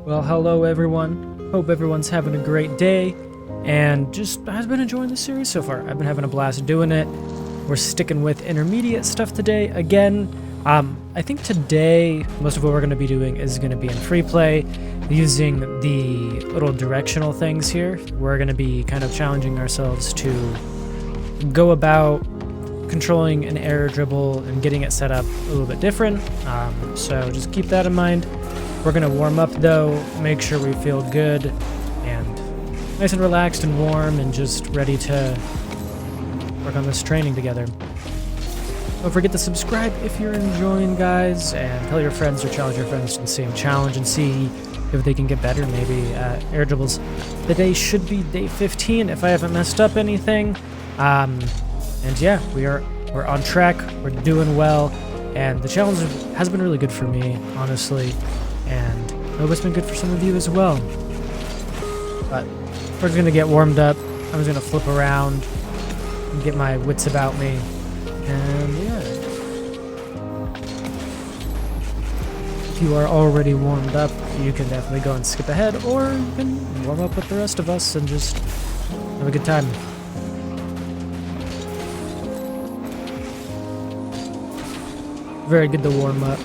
Well, hello everyone. Hope everyone's having a great day and just has been enjoying the series so far. I've been having a blast doing it. We're sticking with intermediate stuff today. Again, I think today most of what we're going to be doing is going to be in free play using the little directional things here. We're going to be kind of challenging ourselves to go about controlling an air dribble and getting it set up a little bit different. So just keep that in mind. We're going to warm up though, make sure we feel good and nice and relaxed and warm and just ready to work on this training together. Don't forget to subscribe if you're enjoying, guys, and tell your friends or challenge your friends to the same challenge and see if they can get better maybe at air dribbles. Today should be day 15 if I haven't messed up anything. And yeah, we're on track, we're doing well, and the challenge has been really good for me, honestly. And I hope it's been good for some of you as well. But we're just going to get warmed up. I'm just going to flip around and get my wits about me. And yeah. If you are already warmed up, you can definitely go and skip ahead, or you can warm up with the rest of us and just have a good time. Very good to warm up,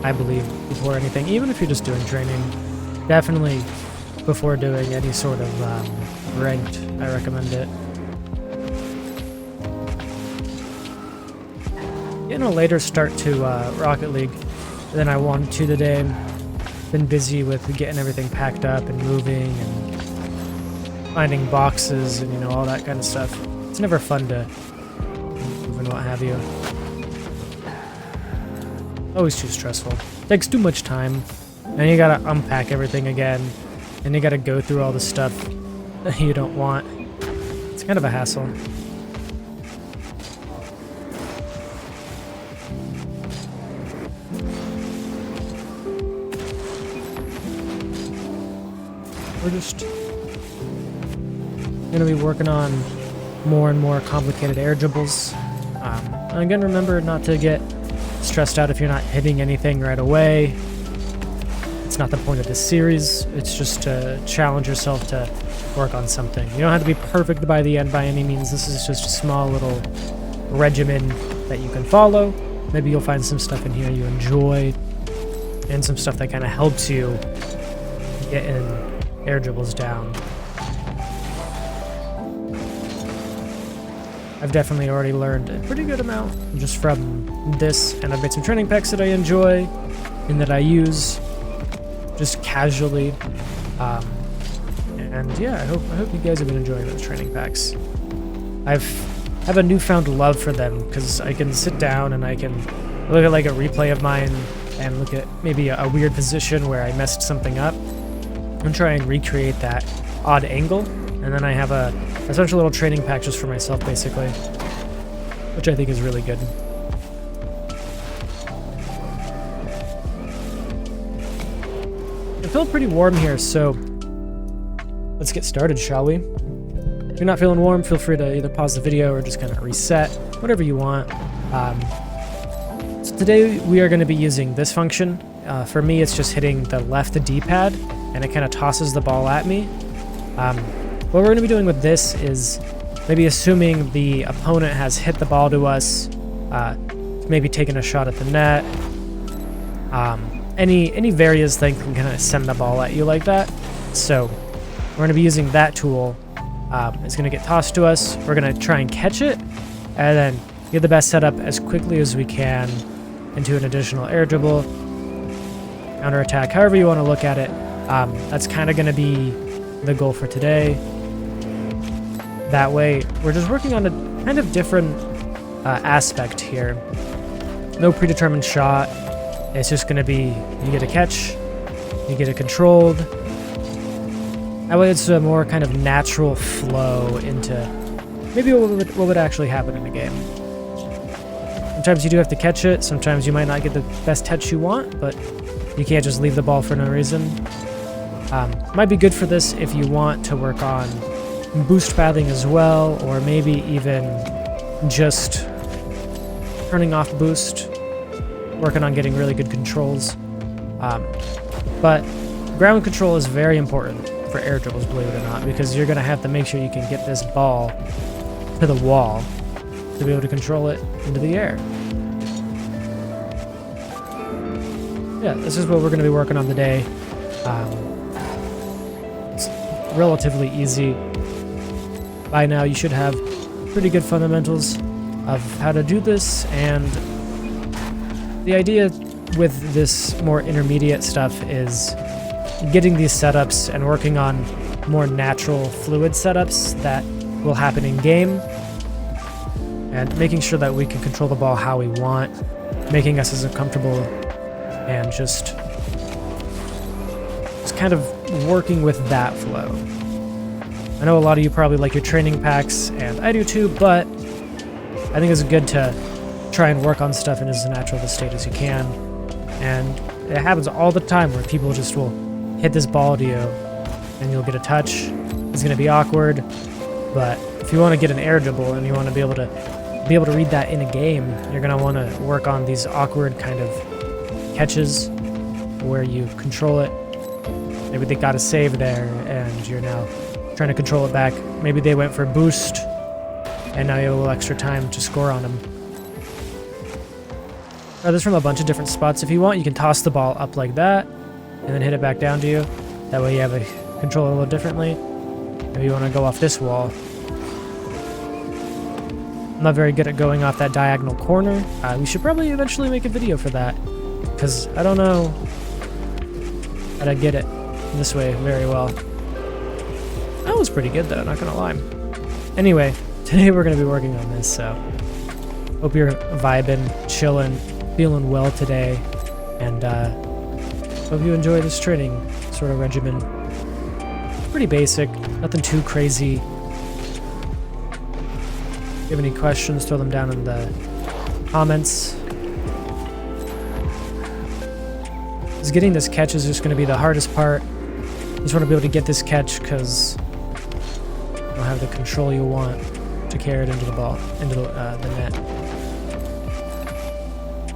I believe, before anything, even if you're just doing training. Definitely before doing any sort of ranked, I recommend it. Getting a later start to Rocket League than I wanted to today. Been busy with getting everything packed up and moving and finding boxes and, you know, all that kind of stuff. It's never fun to move and what have you. Always too stressful. Takes too much time. And you gotta unpack everything again. And you gotta go through all the stuff that you don't want. It's kind of a hassle. We're just gonna be working on more and more complicated air dribbles. And again, remember not to get stressed out if you're not hitting anything right away. It's not the point of this series. It's just to challenge yourself to work on something. You don't have to be perfect by the end by any means. This is just a small little regimen that you can follow. Maybe you'll find some stuff in here you enjoy and some stuff that kind of helps you get in air dribbles down. I've definitely already learned a pretty good amount just from this, and I've made some training packs that I enjoy and that I use just casually. And yeah, I hope you guys have been enjoying those training packs. I have a newfound love for them because I can sit down and I can look at like a replay of mine and look at maybe a weird position where I messed something up and try and recreate that odd angle. And then I have a bunch of little training packs just for myself, basically, which I think is really good. I feel pretty warm here, so let's get started, shall we? If you're not feeling warm, feel free to either pause the video or just kind of reset, whatever you want. So today we are going to be using this function. For me, it's just hitting the left D-pad, and it kind of tosses the ball at me. What we're going to be doing with this is maybe assuming the opponent has hit the ball to us, maybe taking a shot at the net. Any various thing can kind of send the ball at you like that. So we're going to be using that tool. It's going to get tossed to us. We're going to try and catch it, and then get the best setup as quickly as we can into an additional air dribble, counter attack, however you want to look at it. That's kind of going to be the goal for today. That way, we're just working on a kind of different aspect here. No predetermined shot. It's just going to be, you get a catch, you get it controlled. That way it's a more kind of natural flow into maybe what would actually happen in a game. Sometimes you do have to catch it, sometimes you might not get the best catch you want, but you can't just leave the ball for no reason. Might be good for this if you want to work on boost pathing as well, or maybe even just turning off boost, working on getting really good controls. But Ground control is very important for air dribbles, believe it or not, because you're going to have to make sure you can get this ball to the wall to be able to control it into the air. Yeah, this is what we're going to be working on today. It's relatively easy. By now, you should have pretty good fundamentals of how to do this, and the idea with this more intermediate stuff is getting these setups and working on more natural fluid setups that will happen in game, and making sure that we can control the ball how we want, making us as comfortable, and just kind of working with that flow. I know a lot of you probably like your training packs, and I do too, but I think it's good to try and work on stuff in as natural of a state as you can. And it happens all the time where people just will hit this ball to you and you'll get a touch. It's going to be awkward, but if you want to get an air dribble and you want to be able to read that in a game, you're going to want to work on these awkward kind of catches where you control it. Maybe they got a save there and you're now trying to control it back. Maybe they went for a boost and now you have a little extra time to score on them. Now, this from a bunch of different spots. If you want, you can toss the ball up like that and then hit it back down to you. That way you have a control it a little differently. Maybe you want to go off this wall. I'm not very good at going off that diagonal corner. We should probably eventually make a video for that, because I don't know how to get it this way very well. That was pretty good though, not gonna lie. Anyway, today we're gonna be working on this, so hope you're vibing, chilling, feeling well today, and hope you enjoy this training sort of regimen. Pretty basic, nothing too crazy. If you have any questions, throw them down in the comments. Because getting this catch is just going to be the hardest part. You just want to be able to get this catch because you don't have the control you want to carry it into the ball, into the net.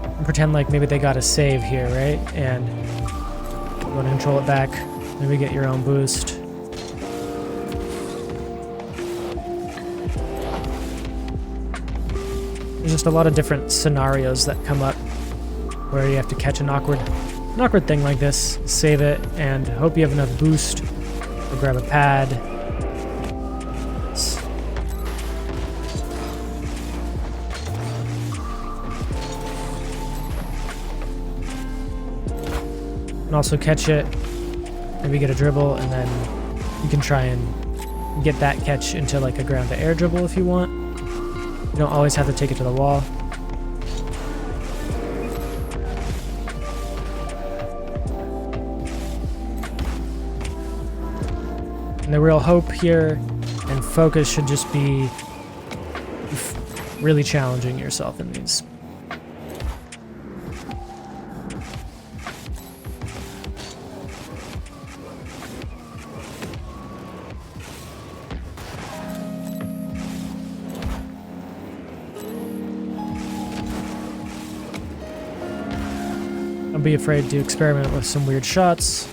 And pretend like maybe they got a save here, right? And you want to control it back. Maybe get your own boost. There's just a lot of different scenarios that come up where you have to catch an awkward thing like this, save it, and hope you have enough boost, or grab a pad. And also catch it, maybe get a dribble, and then you can try and get that catch into like a ground to air dribble if you want. You don't always have to take it to the wall. And the real hope here and focus should just be really challenging yourself in these. Don't be afraid to experiment with some weird shots.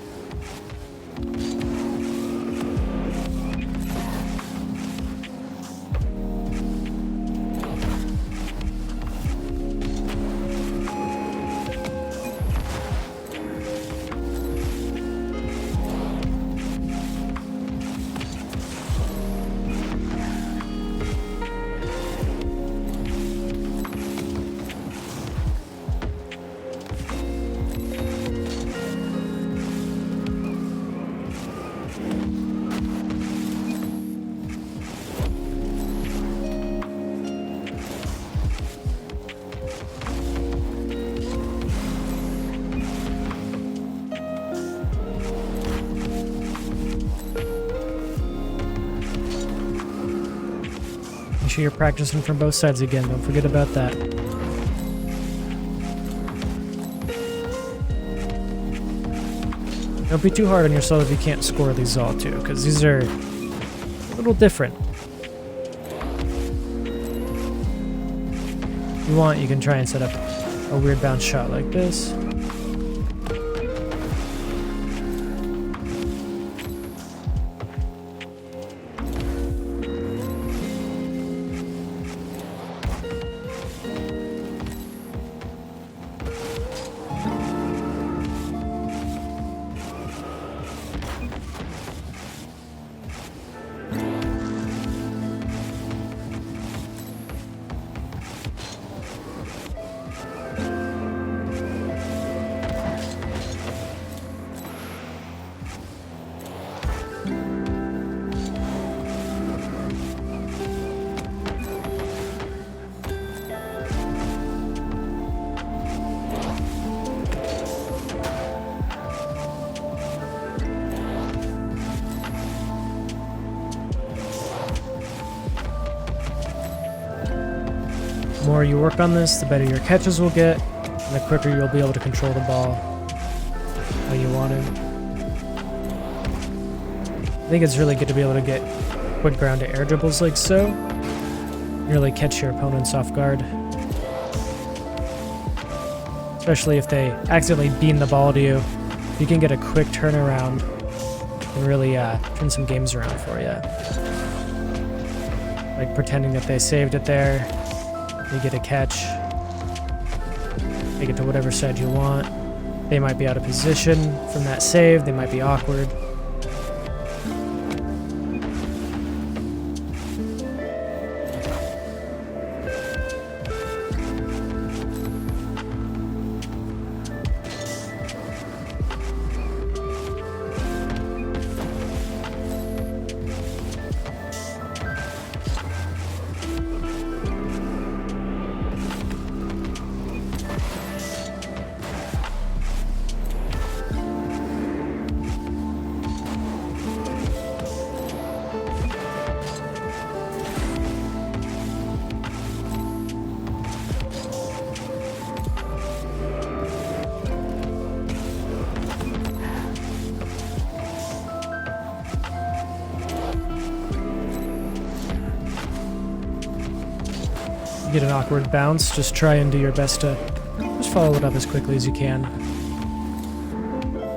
Make sure you're practicing from both sides again. Don't forget about that. Don't be too hard on yourself if you can't score these all too, because these are a little different. If you want, you can try and set up a weird bounce shot like this. more you work on this, the better your catches will get, and the quicker you'll be able to control the ball how you want to. I think it's really good to be able to get quick ground to air dribbles like so. Really catch your opponents off guard. Especially if they accidentally beam the ball to you. You can get a quick turnaround and really turn some games around for you. Like pretending that they saved it there. You get a catch. Take it to whatever side you want. They might be out of position from that save. They might be awkward. Get an awkward bounce, just try and do your best to just follow it up as quickly as you can.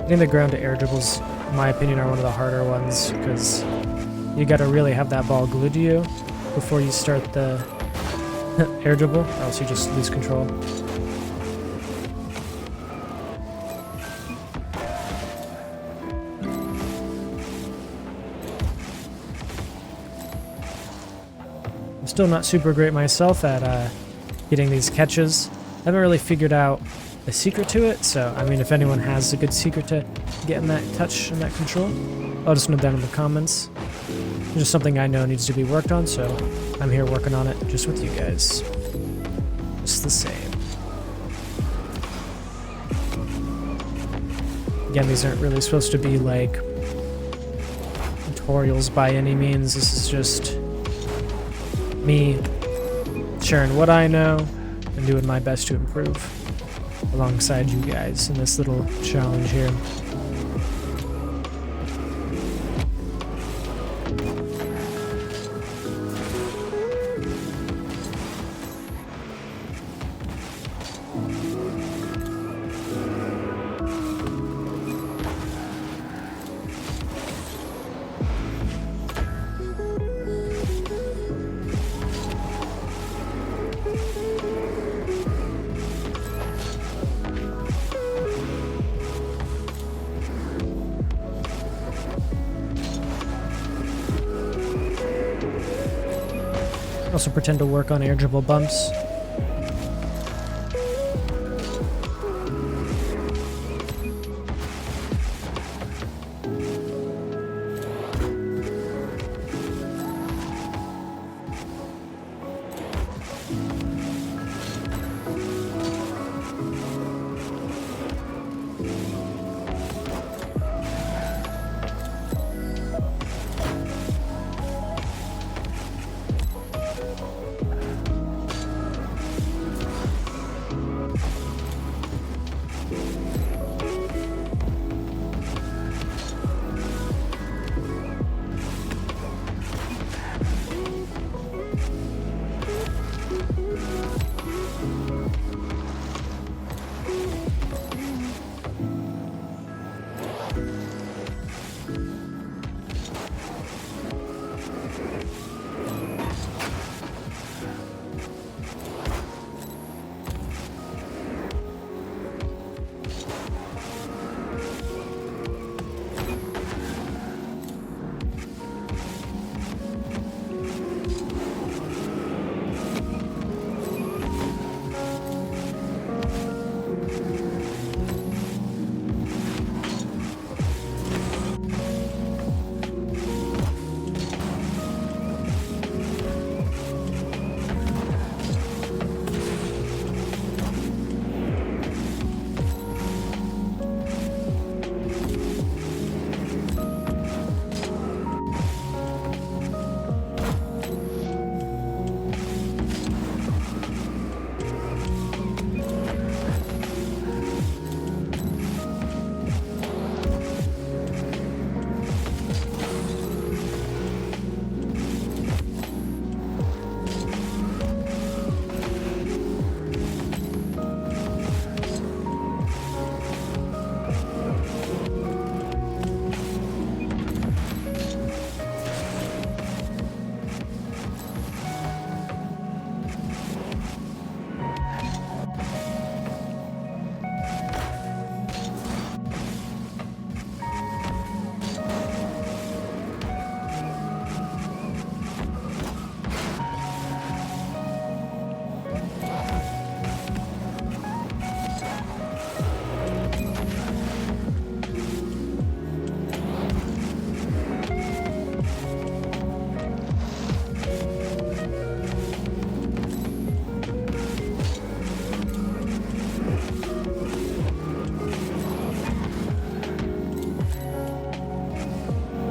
Getting the ground to air dribbles, in my opinion, are one of the harder ones because you gotta really have that ball glued to you before you start the air dribble, or else you just lose control. I'm still not super great myself at getting these catches. I haven't really figured out the secret to it, so I mean if anyone has a good secret to getting that touch and that control, I'll just note down in the comments. It's just something I know needs to be worked on, so I'm here working on it just with you guys. Just the same. Again, these aren't really supposed to be like tutorials by any means. This is just me sharing what I know and doing my best to improve alongside you guys in this little challenge here. Also pretend to work on air dribble bumps.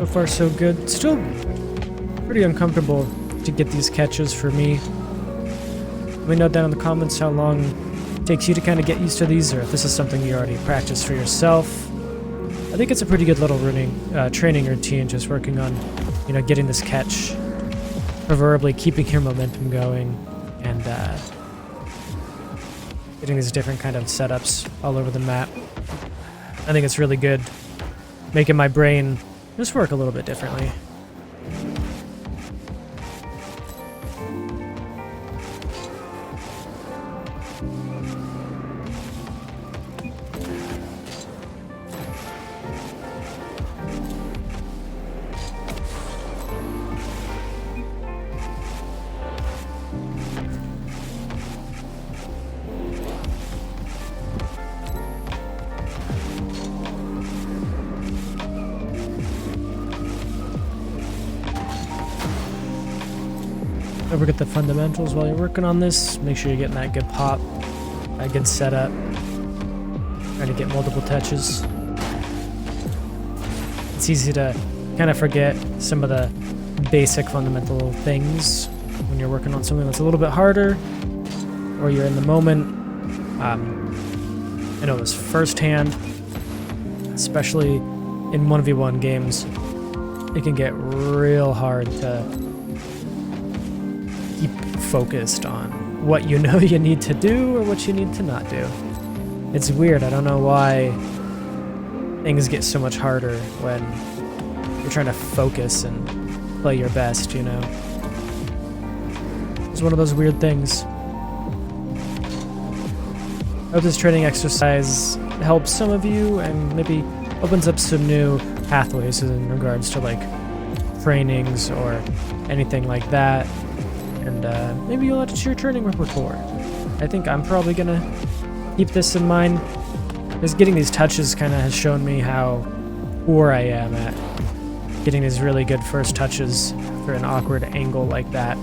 So far, so good. Still pretty uncomfortable to get these catches for me. Let me know down in the comments how long it takes you to kind of get used to these, or if this is something you already practice for yourself. I think it's a pretty good little training routine, just working on, getting this catch, preferably keeping your momentum going, and getting these different kind of setups all over the map. I think it's really good, making my brain just work a little bit differently. Don't forget the fundamentals while you're working on this. Make sure you're getting that good pop, that good setup. Trying to get multiple touches. It's easy to kind of forget some of the basic fundamental things when you're working on something that's a little bit harder, or you're in the moment. I know this firsthand, especially in 1v1 games, it can get real hard to keep focused on what you know you need to do or what you need to not do. It's weird. I don't know why things get so much harder when you're trying to focus and play your best, It's one of those weird things. I hope this training exercise helps some of you and maybe opens up some new pathways in regards to like trainings or anything like that. And maybe you'll add it to your training repertoire. I think I'm probably gonna keep this in mind, because getting these touches kind of has shown me how poor I am at getting these really good first touches for an awkward angle like that.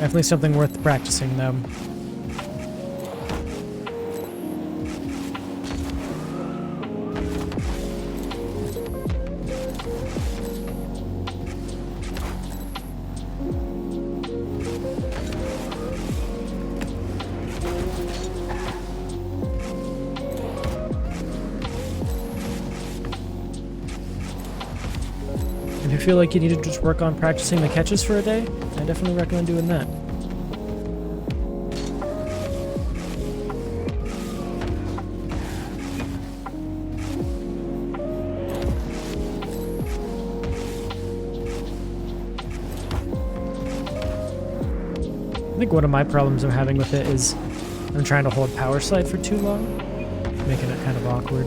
Definitely something worth practicing, though. If you feel like you need to just work on practicing the catches for a day, I definitely recommend doing that. I think one of my problems I'm having with it is I'm trying to hold power slide for too long, making it kind of awkward.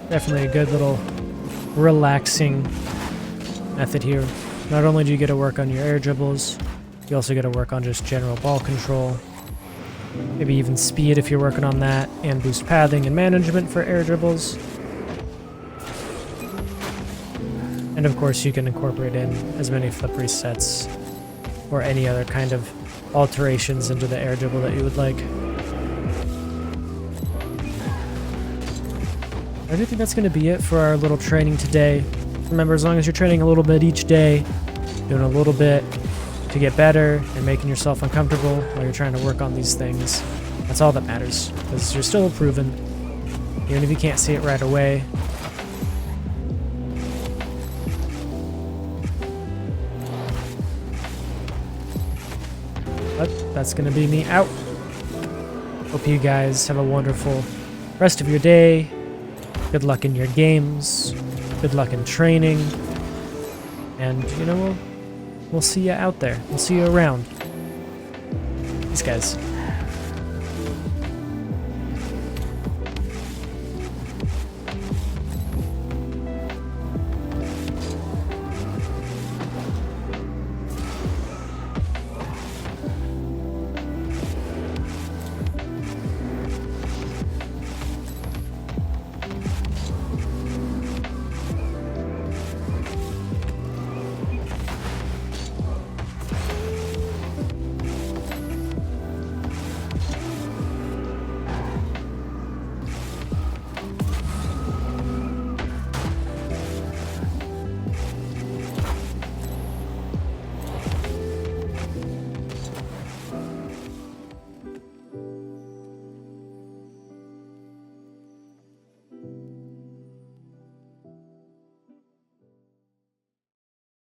Definitely a good little relaxing method here. Not only do you get to work on your air dribbles, you also get to work on just general ball control. Maybe even speed if you're working on that, and boost pathing and management for air dribbles. And of course you can incorporate in as many flip resets or any other kind of alterations into the air dribble that you would like. I do think that's going to be it for our little training today. Remember, as long as you're training a little bit each day, doing a little bit to get better and making yourself uncomfortable while you're trying to work on these things, that's all that matters, because you're still improving, even if you can't see it right away. But that's going to be me out. Hope you guys have a wonderful rest of your day. Good luck in your games. Good luck in training. And, you know, we'll see you out there. We'll see you around. Peace, guys.